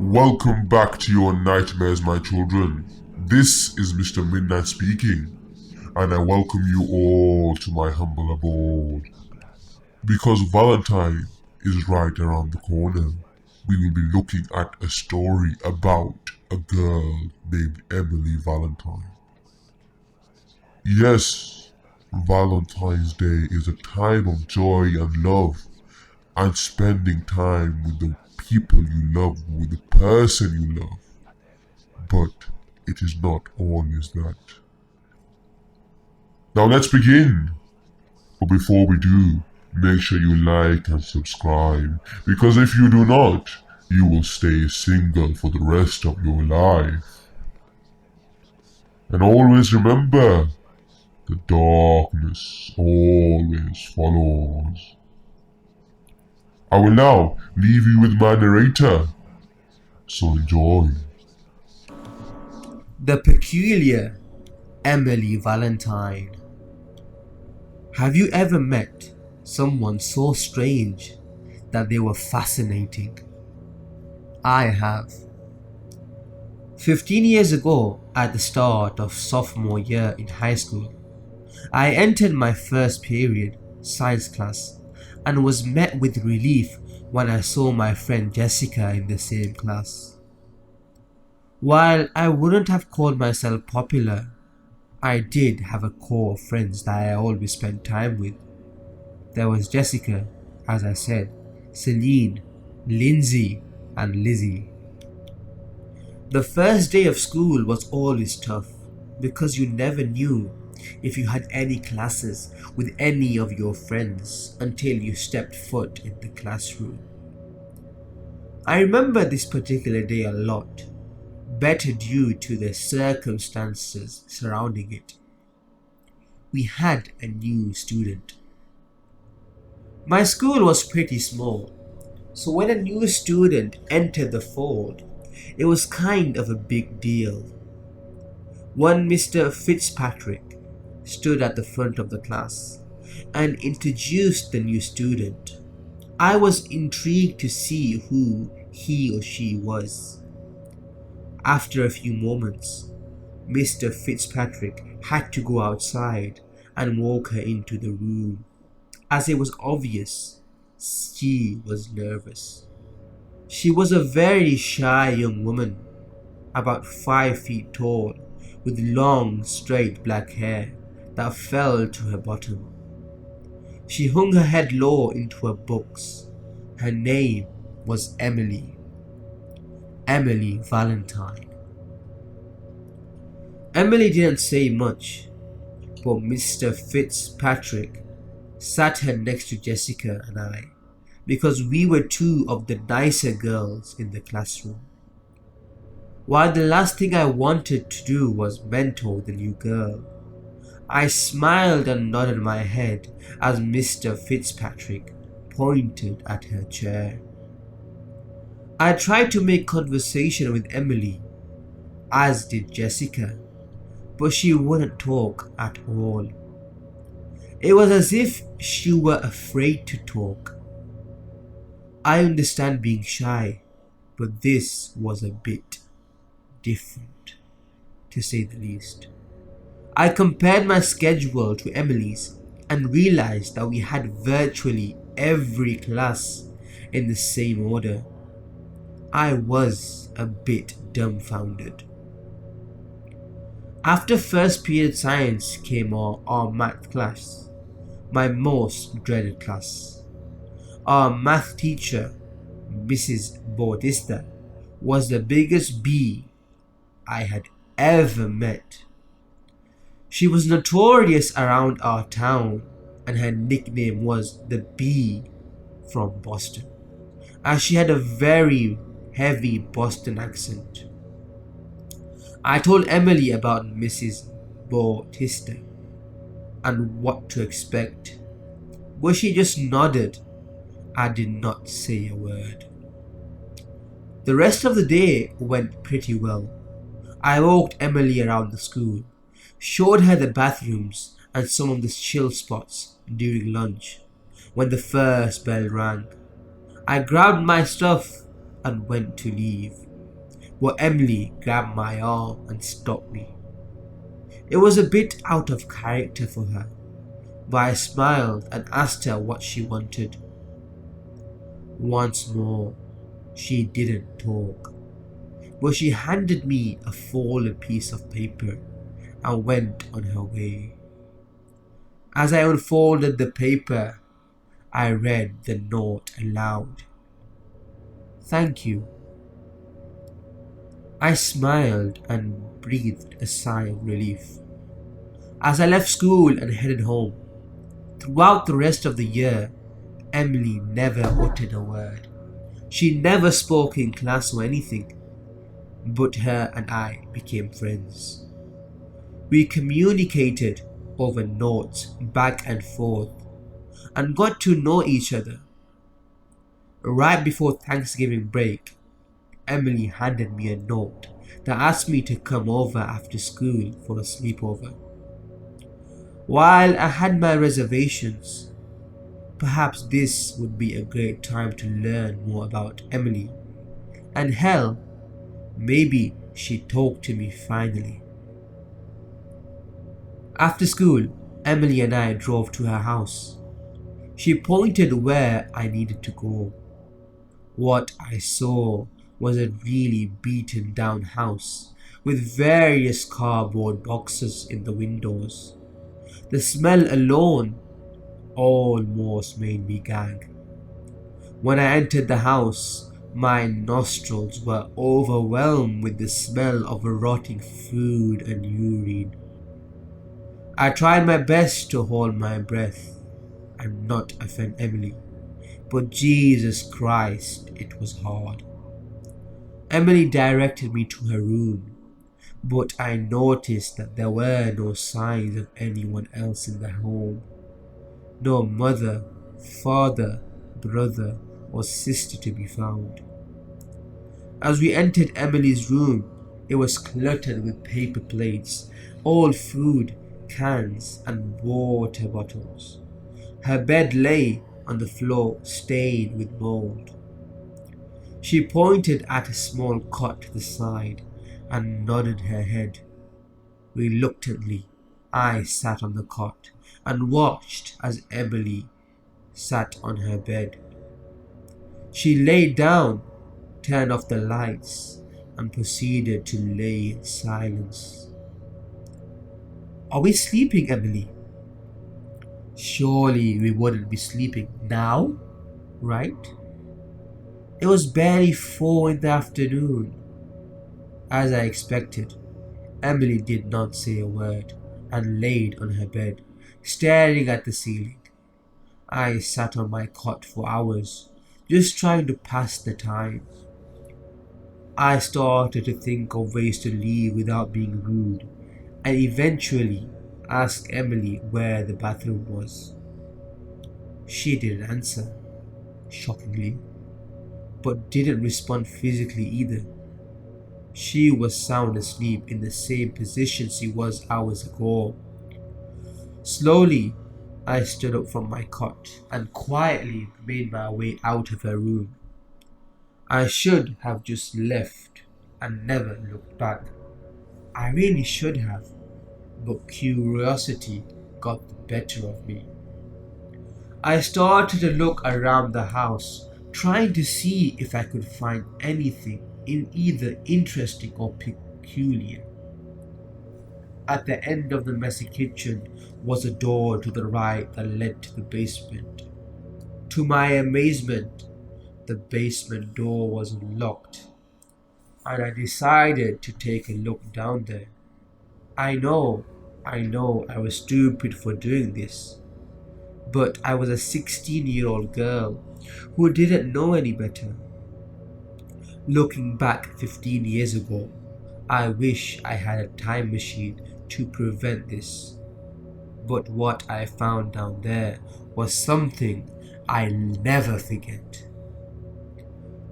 Welcome back to your nightmares, my children. This is Mr. Midnight speaking, and I welcome you all to my humble abode. Because Valentine is right around the corner, we will be looking at a story about a girl named Emily Valentine. Yes, Valentine's Day is a time of joy and love, and spending time with the people you love, with the person you love. But it is not always that. Now let's begin. But before we do, make sure you like and subscribe, because if you do not, you will stay single for the rest of your life. And always remember, the darkness always follows. I will now leave you with my narrator, so enjoy. The peculiar Emily Valentine. Have you ever met someone so strange that they were fascinating? I have. 15 years ago, at the start of sophomore year in high school, I entered my first period, science class, and was met with relief when I saw my friend Jessica in the same class. While I wouldn't have called myself popular, I did have a core of friends that I always spent time with. There was Jessica, as I said, Celine, Lindsay, and Lizzie. The first day of school was always tough because you never knew if you had any classes with any of your friends until you stepped foot in the classroom. I remember this particular day a lot, better due to the circumstances surrounding it. We had a new student. My school was pretty small, so when a new student entered the fold, it was kind of a big deal. One Mr. Fitzpatrick stood at the front of the class and introduced the new student. I was intrigued to see who he or she was. After a few moments, Mr. Fitzpatrick had to go outside and walk her into the room, as it was obvious she was nervous. She was a very shy young woman, about 5 feet tall, with long, straight black hair that fell to her bottom. She hung her head low into her books. Her name was Emily Valentine. Emily didn't say much, but Mr. Fitzpatrick sat her next to Jessica and I, because we were two of the nicer girls in the classroom. While the last thing I wanted to do was mentor the new girl, I smiled and nodded my head as Mr. Fitzpatrick pointed at her chair. I tried to make conversation with Emily, as did Jessica, but she wouldn't talk at all. It was as if she were afraid to talk. I understand being shy, but this was a bit different, to say the least. I compared my schedule to Emily's and realized that we had virtually every class in the same order. I was a bit dumbfounded. After first period science came our math class, my most dreaded class. Our math teacher, Mrs. Bautista, was the biggest bee I had ever met. She was notorious around our town, and her nickname was the Bee from Boston, as she had a very heavy Boston accent. I told Emily about Mrs. Bautista and what to expect, but she just nodded. I did not say a word. The rest of the day went pretty well. I walked Emily around the school, showed her the bathrooms and some of the chill spots during lunch. When the first bell rang, I grabbed my stuff and went to leave. but Emily grabbed my arm and stopped me. It was a bit out of character for her, but I smiled and asked her what she wanted. Once more, she didn't talk, but she handed me a folded piece of paper and went on her way. As I unfolded the paper, I read the note aloud. "Thank you." I smiled and breathed a sigh of relief. As I left school and headed home, throughout the rest of the year, Emily never uttered a word. She never spoke in class or anything, but her and I became friends. We communicated over notes back and forth and got to know each other. Right before Thanksgiving break, Emily handed me a note that asked me to come over after school for a sleepover. While I had my reservations, perhaps this would be a great time to learn more about Emily. And hell, maybe she'd talk to me finally. After school, Emily and I drove to her house. She pointed where I needed to go. What I saw was a really beaten down house with various cardboard boxes in the windows. The smell alone almost made me gag. When I entered the house, my nostrils were overwhelmed with the smell of rotting food and urine. I tried my best to hold my breath and not offend Emily, but Jesus Christ, it was hard. Emily directed me to her room, but I noticed that there were no signs of anyone else in the home. No mother, father, brother, or sister to be found. As we entered Emily's room, it was cluttered with paper plates, old food, cans, and water bottles. Her bed lay on the floor, stained with mold. She pointed at a small cot to the side and nodded her head. Reluctantly, I sat on the cot and watched as Emily sat on her bed. She lay down, turned off the lights, and proceeded to lay in silence. "Are we sleeping, Emily? Surely we wouldn't be sleeping now, right?" It was barely 4 in the afternoon. As I expected, Emily did not say a word and laid on her bed, staring at the ceiling. I sat on my cot for hours, just trying to pass the time. I started to think of ways to leave without being rude, and eventually asked Emily where the bathroom was. She didn't answer, shockingly, but didn't respond physically either. She was sound asleep in the same position she was hours ago. Slowly, I stood up from my cot and quietly made my way out of her room. I should have just left and never looked back. I really should have, but curiosity got the better of me. I started to look around the house, trying to see if I could find anything in either interesting or peculiar. At the end of the messy kitchen was a door to the right that led to the basement. To my amazement, the basement door was unlocked, and I decided to take a look down there. I know I was stupid for doing this, but I was a 16-year-old girl who didn't know any better. Looking back 15 years ago, I wish I had a time machine to prevent this. But what I found down there was something I'll never forget.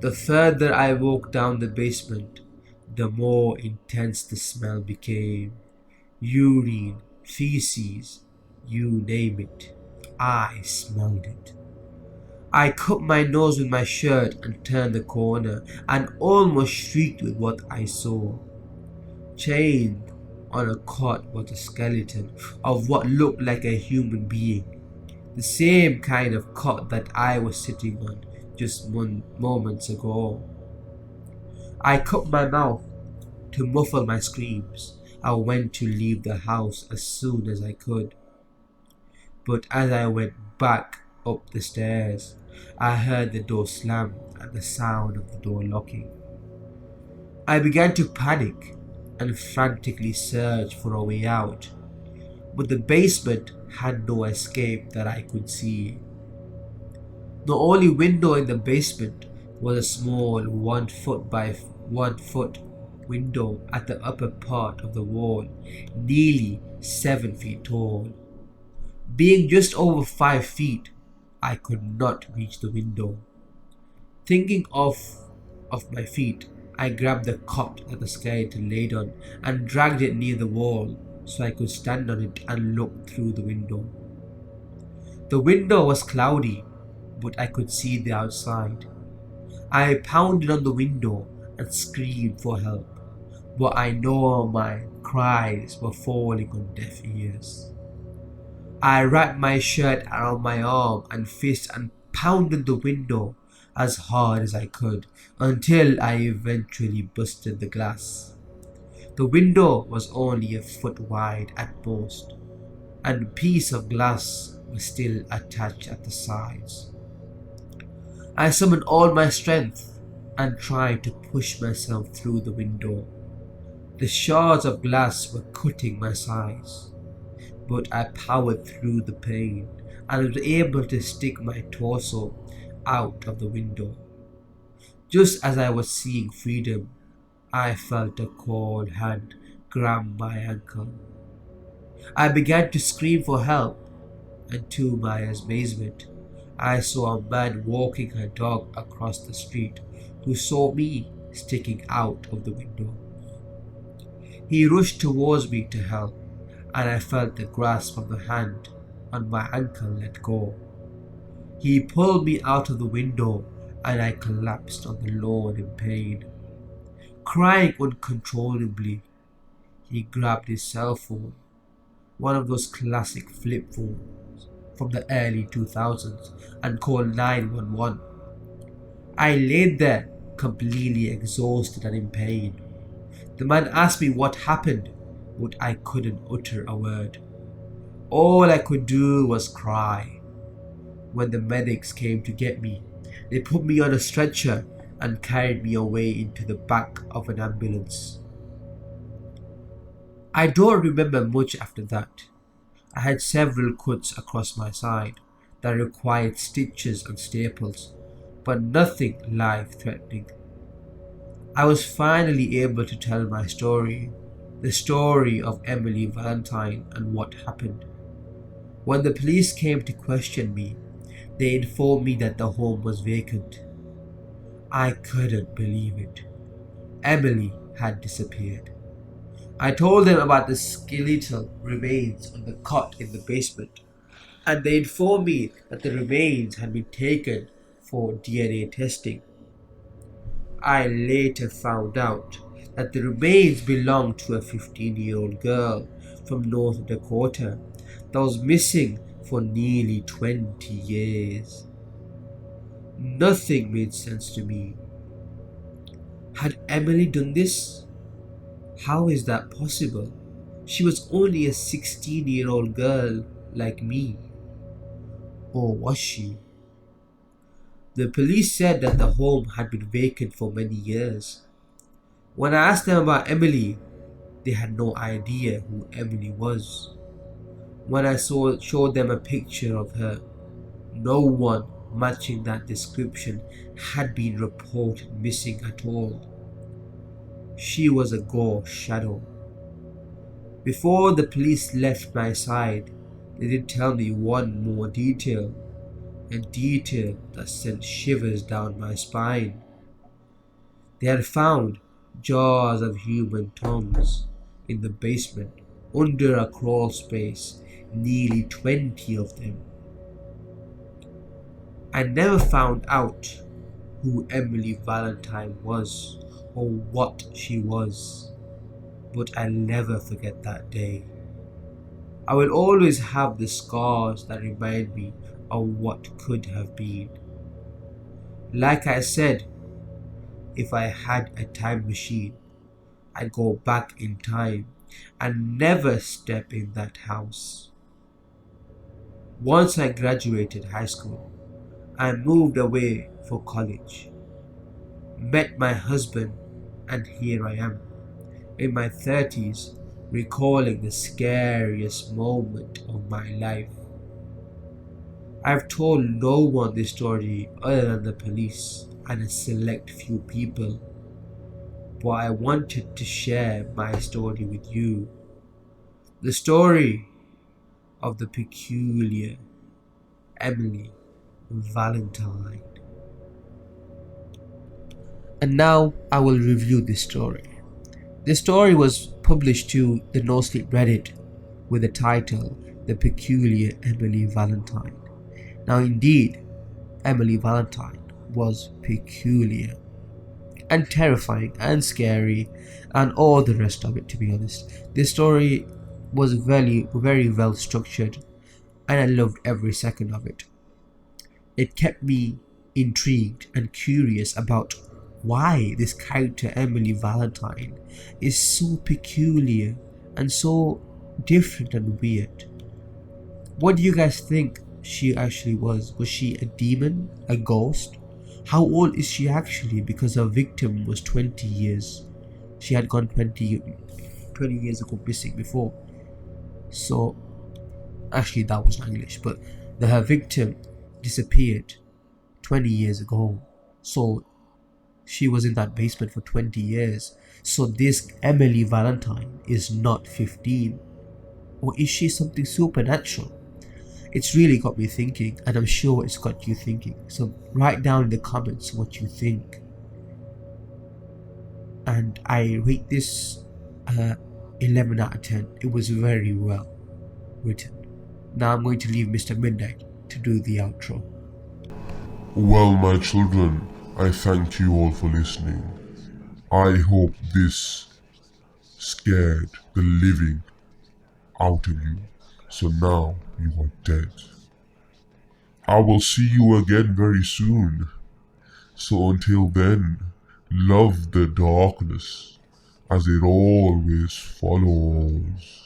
The further I walked down the basement, the more intense the smell became. Urine, feces, you name it. I smelled it. I cut my nose with my shirt and turned the corner and almost shrieked with what I saw. Chained on a cot was a skeleton of what looked like a human being, the same kind of cot that I was sitting on just moments ago. I cut my mouth to muffle my screams. I went to leave the house as soon as I could. But as I went back up the stairs, I heard the door slam and the sound of the door locking. I began to panic and frantically search for a way out, but the basement had no escape that I could see. The only window in the basement was a small 1 foot by 1 foot window at the upper part of the wall, nearly 7 feet tall. Being just over 5 feet, I could not reach the window. Thinking of my feet, I grabbed the cot that the skeleton laid on and dragged it near the wall so I could stand on it and look through the window. The window was cloudy, but I could see the outside. I pounded on the window and screamed for help, but I know my cries were falling on deaf ears. I wrapped my shirt around my arm and fist and pounded the window as hard as I could until I eventually busted the glass. The window was only a foot wide at most, and a piece of glass was still attached at the sides. I summoned all my strength and tried to push myself through the window. The shards of glass were cutting my sides, but I powered through the pain and was able to stick my torso out of the window. Just as I was seeing freedom, I felt a cold hand grab my ankle. I began to scream for help, and to my amazement, I saw a man walking a dog across the street who saw me sticking out of the window. He rushed towards me to help, and I felt the grasp of the hand on my ankle let go. He pulled me out of the window and I collapsed on the lawn in pain. Crying uncontrollably, he grabbed his cell phone, one of those classic flip phones from the early 2000s, and called 911. I laid there completely exhausted and in pain. The man asked me what happened, but I couldn't utter a word. All I could do was cry. When the medics came to get me, they put me on a stretcher and carried me away into the back of an ambulance. I don't remember much after that. I had several cuts across my side that required stitches and staples, but nothing life-threatening. I was finally able to tell my story, the story of Emily Valentine and what happened. When the police came to question me, they informed me that the home was vacant. I couldn't believe it. Emily had disappeared. I told them about the skeletal remains on the cot in the basement, and they informed me that the remains had been taken for DNA testing. I later found out that the remains belonged to a 15-year-old girl from North Dakota that was missing for nearly 20 years. Nothing made sense to me. Had Emily done this? How is that possible? She was only a 16-year-old girl like me. Or was she? The police said that the home had been vacant for many years. When I asked them about Emily, they had no idea who Emily was. When I showed them a picture of her, no one matching that description had been reported missing at all. She was a ghost shadow. Before the police left my side, they did tell me one more detail, a detail that sent shivers down my spine. They had found jars of human tongues in the basement under a crawl space, nearly 20 of them. I never found out who Emily Valentine was or what she was, but I'll never forget that day. I will always have the scars that remind me of what could have been. Like I said, if I had a time machine, I'd go back in time and never step in that house. Once I graduated high school, I moved away for college, met my husband, and here I am, in my 30s, recalling the scariest moment of my life. I've told no one this story other than the police and a select few people, but I wanted to share my story with you. The story of the peculiar Emily Valentine. And now I will review this story. This story was published to the No Sleep Reddit with the title The Peculiar Emily Valentine. Now, indeed, Emily Valentine was peculiar and terrifying and scary and all the rest of it, to be honest. This story was very, very well structured and I loved every second of it. It kept me intrigued and curious about why this character Emily Valentine is so peculiar and so different and weird. What do you guys think she actually was? Was she a demon? A ghost? How old is she actually? Because her victim was 20 years. She had gone 20 years ago missing before. So, actually that was not English, but her victim disappeared 20 years ago. So, she was in that basement for 20 years. So this Emily Valentine is not 15. Or is she something supernatural? It's really got me thinking, and I'm sure it's got you thinking. So write down in the comments what you think. And I rate this 11 out of 10. It was very well written. Now I'm going to leave Mr. Midnight to do the outro. Well, my children, I thank you all for listening. I hope this scared the living out of you, so now you are dead. I will see you again very soon. So until then, love the darkness as it always follows.